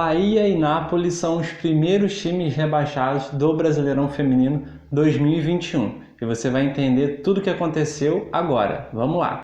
Bahia e Nápoles são os primeiros times rebaixados do Brasileirão Feminino 2021 e você vai entender tudo o que aconteceu agora. Vamos lá!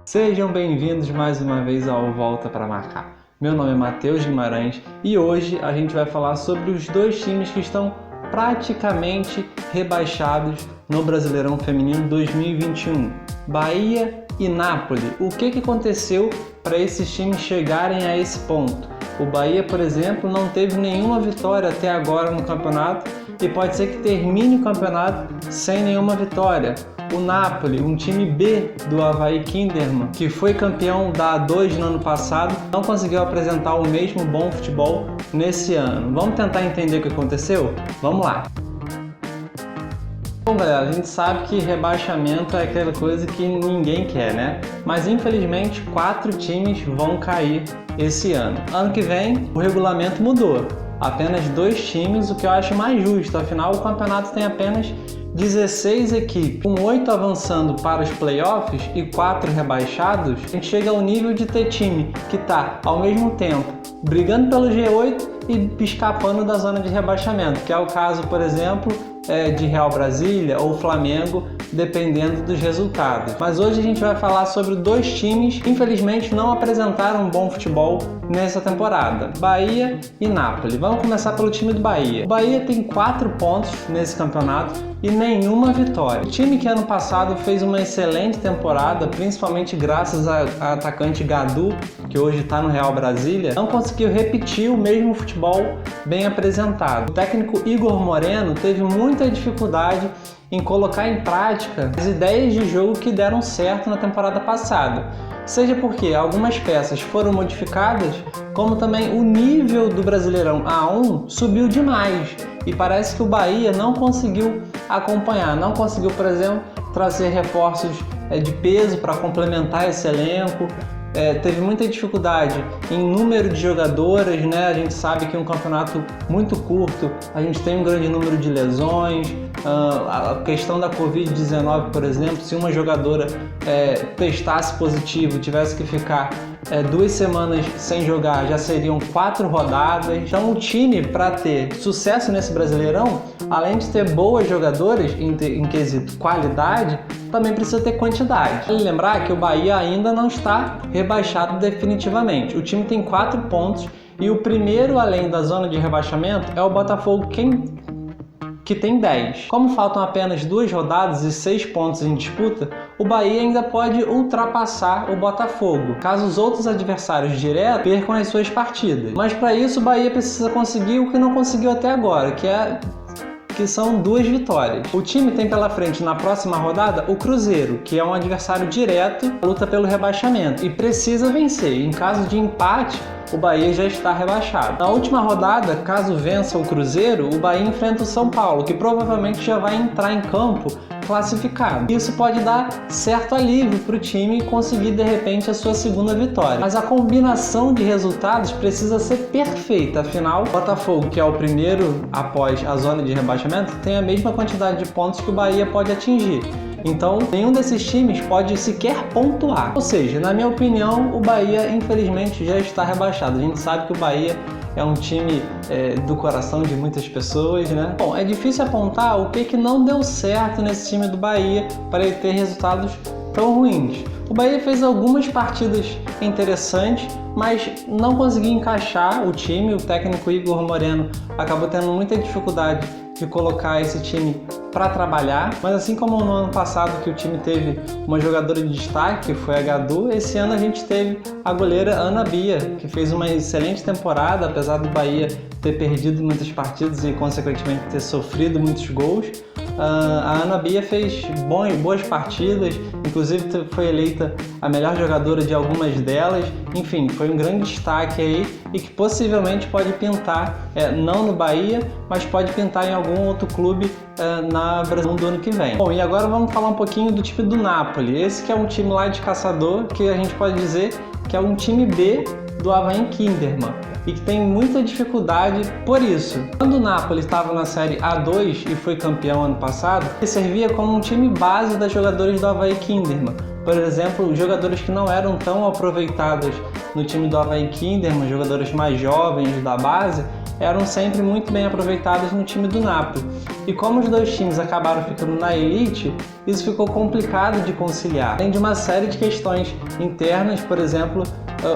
Sejam bem-vindos mais uma vez ao Volta para Marcar. Meu nome é Matheus Guimarães e hoje a gente vai falar sobre os dois times que estão praticamente rebaixados no Brasileirão Feminino 2021, Bahia e Nápoles. O que aconteceu para esses times chegarem a esse ponto? O Bahia, por exemplo, não teve nenhuma vitória até agora no campeonato e pode ser que termine o campeonato sem nenhuma vitória. O Nápoles, um time B do Avaí Kinderman, que foi campeão da A2 no ano passado, não conseguiu apresentar o mesmo bom futebol nesse ano. Vamos tentar entender o que aconteceu? Vamos lá! Bom, galera, a gente sabe que rebaixamento é aquela coisa que ninguém quer, né? Mas infelizmente 4 times vão cair esse ano. Ano que vem o regulamento mudou. Apenas 2 times, o que eu acho mais justo. Afinal, o campeonato tem apenas 16 equipes, com 8 avançando para os playoffs e 4 rebaixados. A gente chega ao nível de ter time que está ao mesmo tempo brigando pelo G8 e escapando da zona de rebaixamento, que é o caso, por exemplo, de Real Brasília ou Flamengo, dependendo dos resultados. Mas hoje a gente vai falar sobre 2 times que infelizmente não apresentaram um bom futebol nessa temporada, Bahia e Nápoles. Vamos começar pelo time do Bahia. O Bahia tem 4 pontos nesse campeonato e nenhuma vitória. O time que ano passado fez uma excelente temporada, principalmente graças a atacante Gadu, que hoje está no Real Brasília, não conseguiu repetir o mesmo futebol bem apresentado. O técnico Igor Moreno teve muita dificuldade em colocar em prática as ideias de jogo que deram certo na temporada passada. Seja porque algumas peças foram modificadas, como também o nível do Brasileirão A1 subiu demais e parece que o Bahia não conseguiu acompanhar, não conseguiu, por exemplo, trazer reforços de peso para complementar esse elenco. Teve muita dificuldade em número de jogadoras, né? A gente sabe que é um campeonato muito curto, a gente tem um grande número de lesões, a questão da Covid-19, por exemplo, se uma jogadora testasse positivo, tivesse que ficar 2 semanas sem jogar, já seriam 4 rodadas. Então o time, para ter sucesso nesse Brasileirão, além de ter boas jogadoras em quesito qualidade, também precisa ter quantidade. Vale lembrar que o Bahia ainda não está rebaixado definitivamente. O time tem 4 pontos e o primeiro além da zona de rebaixamento é o Botafogo, que tem 10. Como faltam apenas 2 rodadas e 6 pontos em disputa, o Bahia ainda pode ultrapassar o Botafogo, caso os outros adversários diretos percam as suas partidas. Mas para isso o Bahia precisa conseguir o que não conseguiu até agora, que são 2 vitórias. O time tem pela frente na próxima rodada o Cruzeiro, que é um adversário direto, luta pelo rebaixamento e precisa vencer. Em caso de empate, o Bahia já está rebaixado. Na última rodada, caso vença o Cruzeiro, o Bahia enfrenta o São Paulo, que provavelmente já vai entrar em campo classificado. Isso pode dar certo alívio para o time conseguir de repente a sua segunda vitória. Mas a combinação de resultados precisa ser perfeita, afinal, o Botafogo, que é o primeiro após a zona de rebaixamento, tem a mesma quantidade de pontos que o Bahia pode atingir. Então, nenhum desses times pode sequer pontuar. Ou seja, na minha opinião, o Bahia, infelizmente, já está rebaixado. A gente sabe que o Bahia é um time do coração de muitas pessoas, né? Bom, é difícil apontar o que não deu certo nesse time do Bahia para ele ter resultados tão ruins. O Bahia fez algumas partidas interessantes, mas não conseguiu encaixar o time. O técnico Igor Moreno acabou tendo muita dificuldade de colocar esse time para trabalhar, mas assim como no ano passado que o time teve uma jogadora de destaque, que foi a Gadu, esse ano a gente teve a goleira Ana Bia, que fez uma excelente temporada, apesar do Bahia ter perdido muitas partidas e consequentemente ter sofrido muitos gols. A Ana Bia fez boas partidas, inclusive foi eleita a melhor jogadora de algumas delas. Enfim, foi um grande destaque aí e que possivelmente pode pintar, não no Bahia, mas pode pintar em algum outro clube na Brasil do ano que vem. Bom, e agora vamos falar um pouquinho do time do Nápoles. Esse que é um time lá de caçador, que a gente pode dizer que é um time B do Avaí Kinderman e que tem muita dificuldade por isso. Quando o Nápoles estava na Série A2 e foi campeão ano passado, ele servia como um time base das jogadoras do Avaí Kinderman. Por exemplo, jogadores que não eram tão aproveitados no time do Avaí Kinderman, jogadores mais jovens da base, eram sempre muito bem aproveitados no time do Napoli. E como os dois times acabaram ficando na elite, isso ficou complicado de conciliar. Além de uma série de questões internas, por exemplo,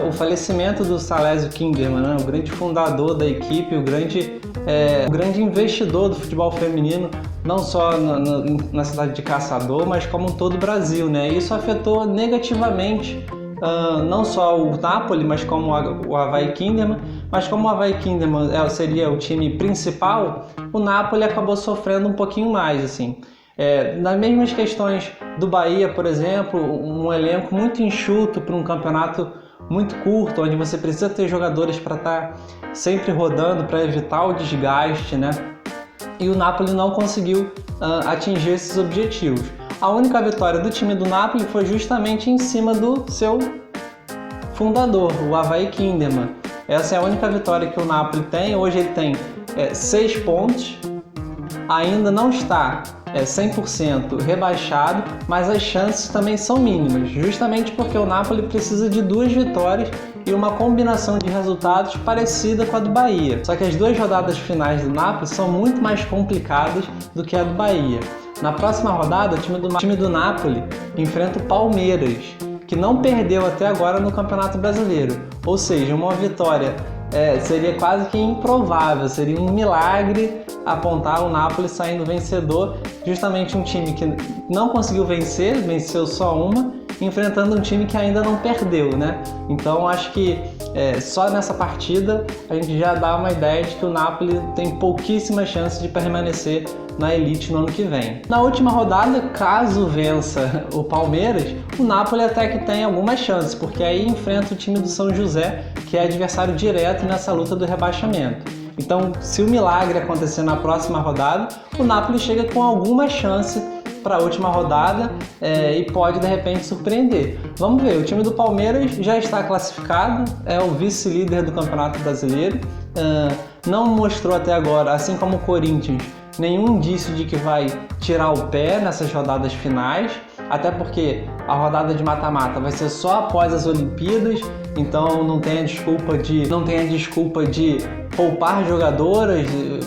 o falecimento do Salésio Kinderman, né? O grande fundador da equipe, o grande investidor do futebol feminino, não só na cidade de Caçador, mas como em todo o Brasil, né? Isso afetou negativamente não só o Napoli, mas como o Avaí Kinderman, mas como o Avaí Kinderman seria o time principal, o Napoli acabou sofrendo um pouquinho mais, assim. Nas mesmas questões do Bahia, por exemplo, um elenco muito enxuto para um campeonato muito curto, onde você precisa ter jogadores para estar sempre rodando, para evitar o desgaste, né? E o Napoli não conseguiu atingir esses objetivos. A única vitória do time do Napoli foi justamente em cima do seu fundador, o Avaí Kinderman. Essa é a única vitória que o Napoli tem. Hoje ele tem 6 pontos, ainda não está 100% rebaixado, mas as chances também são mínimas, justamente porque o Napoli precisa de 2 vitórias e uma combinação de resultados parecida com a do Bahia. Só que as 2 rodadas finais do Napoli são muito mais complicadas do que a do Bahia. Na próxima rodada, o time do Napoli enfrenta o Palmeiras, que não perdeu até agora no Campeonato Brasileiro. Ou seja, uma vitória seria quase que improvável, seria um milagre apontar o Napoli saindo vencedor, justamente um time que não conseguiu vencer, venceu só uma, enfrentando um time que ainda não perdeu, né? Então acho que só nessa partida a gente já dá uma ideia de que o Napoli tem pouquíssimas chances de permanecer na elite no ano que vem. Na última rodada, caso vença o Palmeiras, o Napoli até que tem algumas chances, porque aí enfrenta o time do São José, que é adversário direto nessa luta do rebaixamento. Então, se o milagre acontecer na próxima rodada, o Napoli chega com alguma chance para a última rodada e pode de repente surpreender. Vamos ver, o time do Palmeiras já está classificado, é o vice-líder do Campeonato Brasileiro, não mostrou até agora, assim como o Corinthians, nenhum indício de que vai tirar o pé nessas rodadas finais, até porque a rodada de mata-mata vai ser só após as Olimpíadas, então não tem a desculpa de poupar jogadoras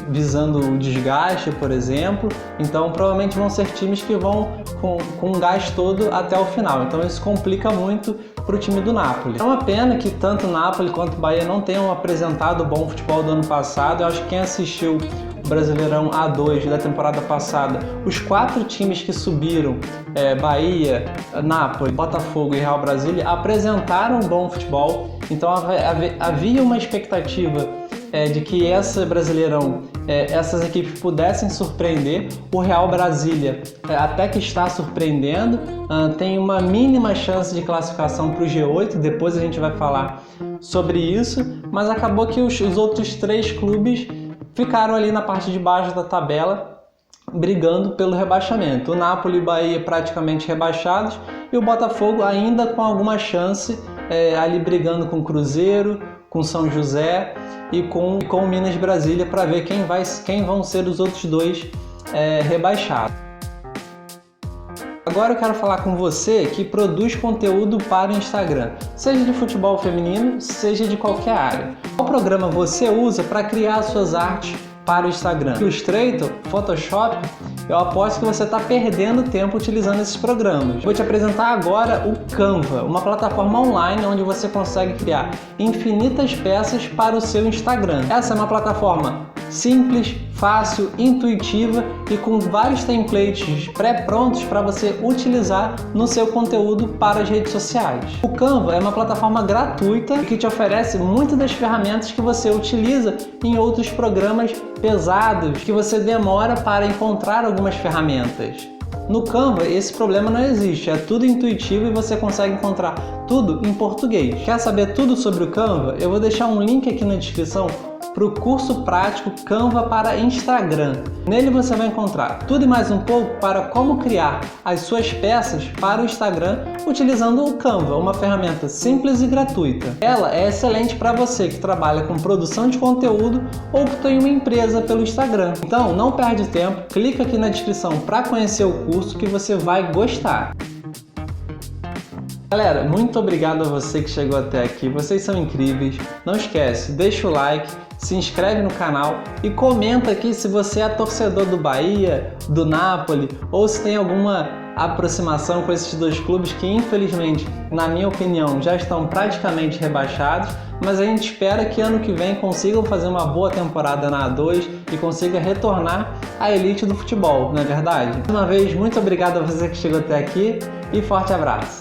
visando o desgaste, por exemplo. Então provavelmente vão ser times que vão com o gás todo até o final. Então isso complica muito para o time do Napoli. É uma pena que tanto o Napoli quanto o Bahia não tenham apresentado o bom futebol do ano passado. Eu acho que quem assistiu o Brasileirão A2 da temporada passada, os 4 times que subiram, Bahia, Napoli, Botafogo e Real Brasília, apresentaram um bom futebol. Então havia uma expectativa de que esse Brasileirão, essas equipes pudessem surpreender. O Real Brasília até que está surpreendendo, tem uma mínima chance de classificação para o G8, depois a gente vai falar sobre isso, mas acabou que os outros 3 clubes ficaram ali na parte de baixo da tabela, brigando pelo rebaixamento. O Napoli e o Bahia praticamente rebaixados e o Botafogo ainda com alguma chance, ali brigando com o Cruzeiro, com São José e com o Minas Brasília, para ver quem vão ser os outros 2 rebaixados. Agora eu quero falar com você que produz conteúdo para o Instagram, seja de futebol feminino, seja de qualquer área. Qual programa você usa para criar suas artes para o Instagram? Illustrator, Photoshop? Eu aposto que você está perdendo tempo utilizando esses programas. Vou te apresentar agora o Canva, uma plataforma online onde você consegue criar infinitas peças para o seu Instagram. Essa é uma plataforma simples, fácil, intuitiva e com vários templates pré-prontos para você utilizar no seu conteúdo para as redes sociais. O Canva é uma plataforma gratuita que te oferece muitas das ferramentas que você utiliza em outros programas pesados, que você demora para encontrar algumas ferramentas. No Canva, esse problema não existe, é tudo intuitivo e você consegue encontrar tudo em português. Quer saber tudo sobre o Canva? Eu vou deixar um link aqui na descrição para o curso prático Canva para Instagram. Nele você vai encontrar tudo e mais um pouco para como criar as suas peças para o Instagram utilizando o Canva, uma ferramenta simples e gratuita. Ela é excelente para você que trabalha com produção de conteúdo ou que tem uma empresa pelo Instagram. Então não perde tempo, clica aqui na descrição para conhecer o curso que você vai gostar. Galera, muito obrigado a você que chegou até aqui, vocês são incríveis. Não esquece, deixa o like, se inscreve no canal e comenta aqui se você é torcedor do Bahia, do Napoli ou se tem alguma aproximação com esses dois clubes que infelizmente, na minha opinião, já estão praticamente rebaixados, mas a gente espera que ano que vem consigam fazer uma boa temporada na A2 e consiga retornar à elite do futebol, não é verdade? Mais uma vez, muito obrigado a você que chegou até aqui e forte abraço!